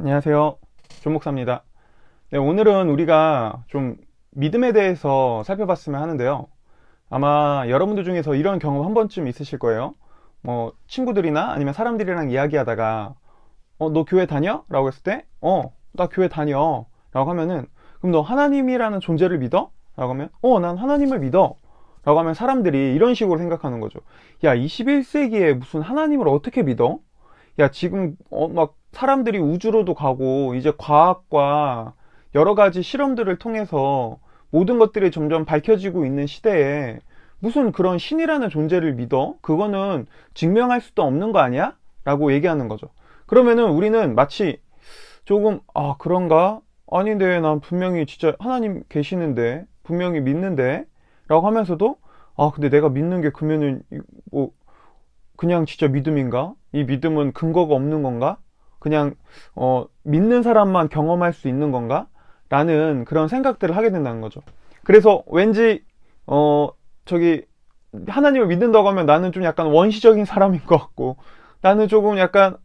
안녕하세요. 존목사입니다. 네, 오늘은 우리가 좀 믿음에 대해서 살펴봤으면 하는데요. 아마 여러분들 중에서 이런 경험 한 번쯤 있으실 거예요. 뭐 친구들이나 아니면 사람들이랑 이야기하다가 너 교회 다녀? 라고 했을 때 나 교회 다녀 라고 하면은 그럼 너 하나님이라는 존재를 믿어? 라고 하면 난 하나님을 믿어 라고 하면 사람들이 이런 식으로 생각하는 거죠. 야, 21세기에 무슨 하나님을 어떻게 믿어? 야, 지금 막 사람들이 우주로도 가고 이제 과학과 여러 가지 실험들을 통해서 모든 것들이 점점 밝혀지고 있는 시대에 무슨 그런 신이라는 존재를 믿어? 그거는 증명할 수도 없는 거 아니야? 라고 얘기하는 거죠. 그러면은 우리는 마치 조금 그런가? 아닌데 난 분명히 진짜 하나님 계시는데 분명히 믿는데 라고 하면서도 근데 내가 믿는 게 그러면은 뭐 그냥 진짜 믿음인가? 이 믿음은 근거가 없는 건가? 그냥 믿는 사람만 경험할 수 있는 건가? 라는 그런 생각들을 하게 된다는 거죠. 그래서 왠지 저기 하나님을 믿는다고 하면 나는 좀 약간 원시적인 사람인 것 같고 나는 조금 약간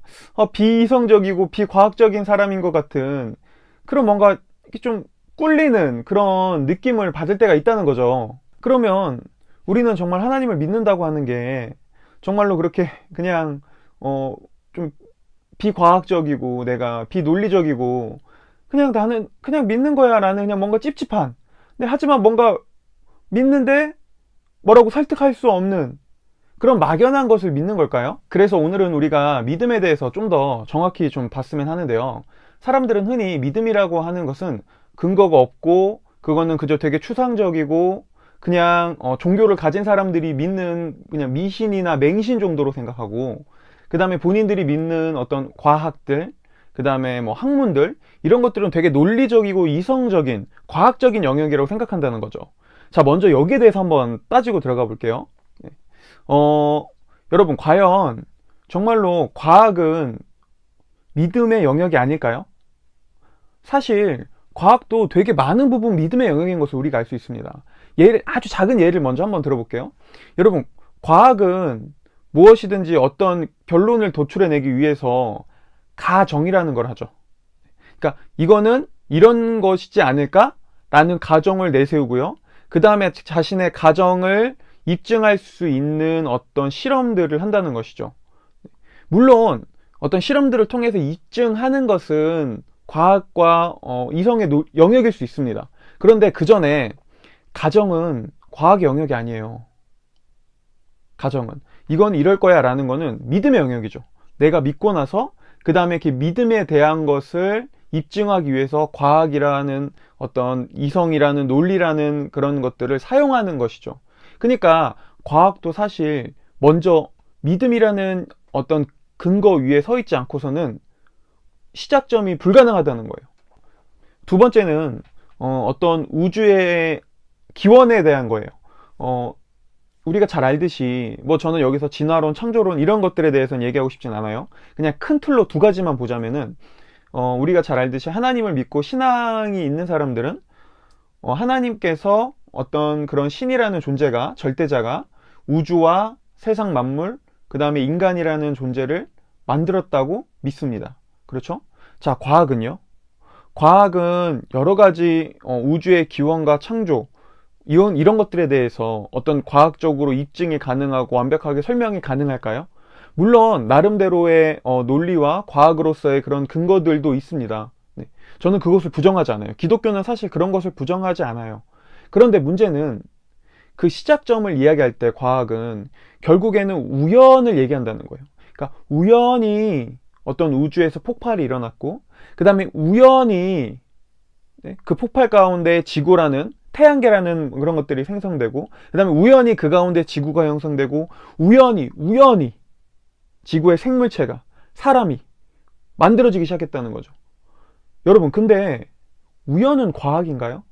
비이성적이고 비과학적인 사람인 것 같은 그런 뭔가 이렇게 좀 꿀리는 그런 느낌을 받을 때가 있다는 거죠. 그러면 우리는 정말 하나님을 믿는다고 하는 게 정말로 그렇게 그냥 좀 비과학적이고 내가 비논리적이고 그냥 나는 그냥 믿는 거야 라는 그냥 뭔가 찝찝한, 근데 하지만 뭔가 믿는데 뭐라고 설득할 수 없는 그런 막연한 것을 믿는 걸까요? 그래서 오늘은 우리가 믿음에 대해서 좀 더 정확히 좀 봤으면 하는데요. 사람들은 흔히 믿음이라고 하는 것은 근거가 없고 그거는 그저 되게 추상적이고 그냥 종교를 가진 사람들이 믿는 그냥 미신이나 맹신 정도로 생각하고, 그 다음에 본인들이 믿는 어떤 과학들, 그 다음에 뭐 학문들, 이런 것들은 되게 논리적이고 이성적인 과학적인 영역이라고 생각한다는 거죠. 자, 먼저 여기에 대해서 한번 따지고 들어가 볼게요. 여러분, 과연 정말로 과학은 믿음의 영역이 아닐까요? 사실 과학도 되게 많은 부분 믿음의 영역인 것을 우리가 알 수 있습니다. 아주 작은 예를 먼저 한번 들어볼게요. 여러분, 과학은 무엇이든지 어떤 결론을 도출해내기 위해서 가정이라는 걸 하죠. 그러니까 이거는 이런 것이지 않을까? 라는 가정을 내세우고요. 그 다음에 자신의 가정을 입증할 수 있는 어떤 실험들을 한다는 것이죠. 물론 어떤 실험들을 통해서 입증하는 것은 과학과 이성의 영역일 수 있습니다. 그런데 그 전에 가정은 과학의 영역이 아니에요. 가정은 이건 이럴 거야 라는 거는 믿음의 영역이죠. 내가 믿고 나서 그 다음에 그 믿음에 대한 것을 입증하기 위해서 과학이라는 어떤 이성이라는 논리라는 그런 것들을 사용하는 것이죠. 그러니까 과학도 사실 먼저 믿음이라는 어떤 근거 위에 서 있지 않고서는 시작점이 불가능하다는 거예요. 두 번째는 어떤 우주의 기원에 대한 거예요. 우리가 잘 알듯이 뭐 저는 여기서 진화론, 창조론 이런 것들에 대해서는 얘기하고 싶진 않아요. 그냥 큰 틀로 두 가지만 보자면은 우리가 잘 알듯이 하나님을 믿고 신앙이 있는 사람들은 하나님께서 어떤 그런 신이라는 존재가, 절대자가 우주와 세상 만물, 그 다음에 인간이라는 존재를 만들었다고 믿습니다. 그렇죠? 자, 과학은요? 과학은 여러 가지 우주의 기원과 창조, 이런 것들에 대해서 어떤 과학적으로 입증이 가능하고 완벽하게 설명이 가능할까요? 물론 나름대로의 논리와 과학으로서의 그런 근거들도 있습니다. 네. 저는 그것을 부정하지 않아요. 기독교는 사실 그런 것을 부정하지 않아요. 그런데 문제는 그 시작점을 이야기할 때 과학은 결국에는 우연을 얘기한다는 거예요. 그러니까 우연히 어떤 우주에서 폭발이 일어났고 그 다음에 우연히 그 폭발 가운데 지구라는 태양계라는 그런 것들이 생성되고 그 다음에 우연히 그 가운데 지구가 형성되고 우연히 지구의 생물체가, 사람이 만들어지기 시작했다는 거죠. 여러분, 근데 우연은 과학인가요?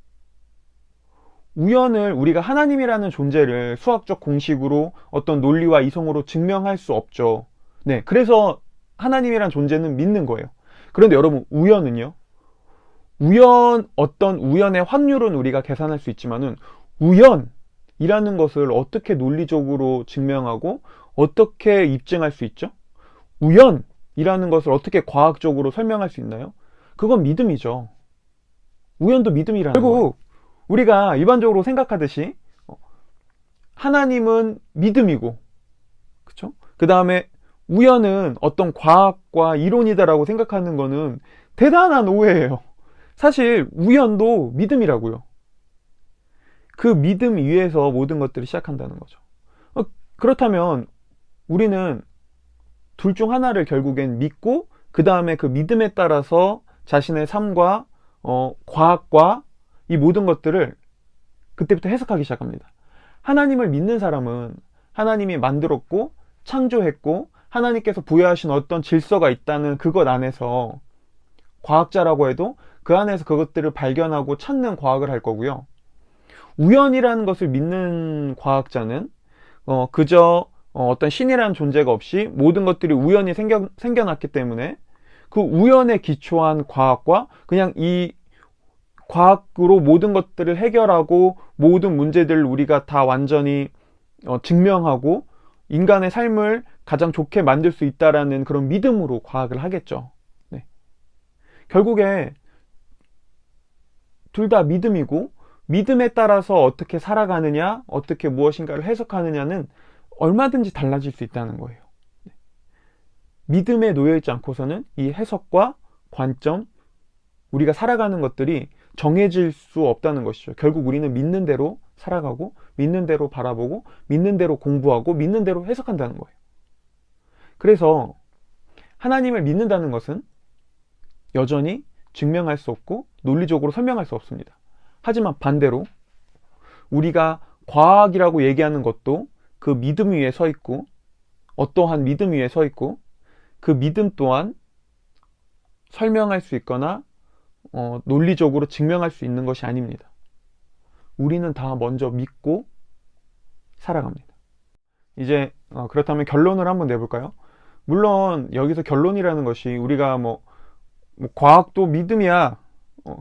우연을 우리가 하나님이라는 존재를 수학적 공식으로 어떤 논리와 이성으로 증명할 수 없죠. 네, 그래서 하나님이란 존재는 믿는 거예요. 그런데 여러분, 우연은요? 어떤 우연의 확률은 우리가 계산할 수 있지만은 우연이라는 것을 어떻게 논리적으로 증명하고 어떻게 입증할 수 있죠? 우연, 우연이라는 것을 어떻게 과학적으로 설명할 수 있나요? 그건 믿음이죠. 우연도 믿음이라는 거예요. 결국 우리가 일반적으로 생각하듯이 하나님은 믿음이고, 그쵸? 그 다음에 우연은 어떤 과학과 이론이다라고 생각하는 거는 대단한 오해예요. 사실 우연도 믿음이라고요. 그 믿음 위에서 모든 것들이 시작한다는 거죠. 그렇다면 우리는 둘 중 하나를 결국엔 믿고, 그 다음에 그 믿음에 따라서 자신의 삶과 과학과 이 모든 것들을 그때부터 해석하기 시작합니다. 하나님을 믿는 사람은 하나님이 만들었고 창조했고 하나님께서 부여하신 어떤 질서가 있다는 그것 안에서, 과학자라고 해도 그 안에서 그것들을 발견하고 찾는 과학을 할 거고요. 우연이라는 것을 믿는 과학자는 그저 어떤 신이라는 존재가 없이 모든 것들이 우연히 생겨났기 때문에 그 우연에 기초한 과학과 그냥 이 과학으로 모든 것들을 해결하고 모든 문제들을 우리가 다 완전히 증명하고 인간의 삶을 가장 좋게 만들 수 있다라는 그런 믿음으로 과학을 하겠죠. 네. 결국에 둘 다 믿음이고, 믿음에 따라서 어떻게 살아가느냐, 어떻게 무엇인가를 해석하느냐는 얼마든지 달라질 수 있다는 거예요. 네. 믿음에 놓여있지 않고서는 이 해석과 관점, 우리가 살아가는 것들이 정해질 수 없다는 것이죠. 결국 우리는 믿는 대로 살아가고, 믿는 대로 바라보고, 믿는 대로 공부하고, 믿는 대로 해석한다는 거예요. 그래서 하나님을 믿는다는 것은 여전히 증명할 수 없고 논리적으로 설명할 수 없습니다. 하지만 반대로 우리가 과학이라고 얘기하는 것도 그 믿음 위에 서 있고, 어떠한 믿음 위에 서 있고, 그 믿음 또한 설명할 수 있거나 논리적으로 증명할 수 있는 것이 아닙니다. 우리는 다 먼저 믿고 살아갑니다. 이제 그렇다면 결론을 한번 내볼까요? 물론 여기서 결론이라는 것이 우리가 뭐 과학도 믿음이야,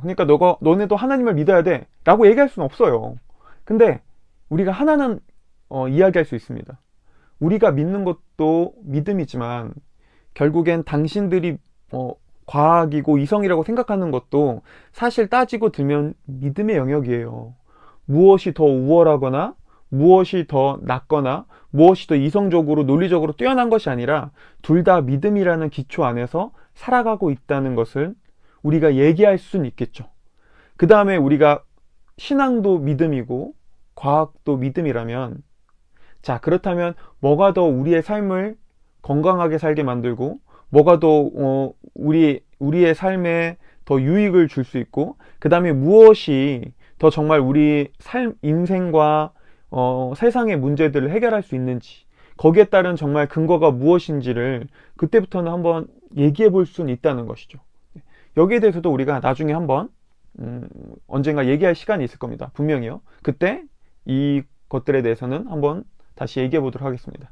그러니까 너네도 하나님을 믿어야 돼 라고 얘기할 수는 없어요. 근데 우리가 하나는 이야기할 수 있습니다. 우리가 믿는 것도 믿음이지만 결국엔 당신들이 과학이고 이성이라고 생각하는 것도 사실 따지고 들면 믿음의 영역이에요. 무엇이 더 우월하거나 무엇이 더 낫거나 무엇이 더 이성적으로 논리적으로 뛰어난 것이 아니라 둘 다 믿음이라는 기초 안에서 살아가고 있다는 것을 우리가 얘기할 수는 있겠죠. 그 다음에 우리가 신앙도 믿음이고 과학도 믿음이라면, 자, 그렇다면 뭐가 더 우리의 삶을 건강하게 살게 만들고, 뭐가 더 우리의 삶에 더 유익을 줄 수 있고, 그 다음에 무엇이 더 정말 우리 인생과 세상의 문제들을 해결할 수 있는지, 거기에 따른 정말 근거가 무엇인지를 그때부터는 한번 얘기해 볼 수는 있다는 것이죠. 여기에 대해서도 우리가 나중에 한번 언젠가 얘기할 시간이 있을 겁니다. 분명히요. 그때 이 것들에 대해서는 한번 다시 얘기해 보도록 하겠습니다.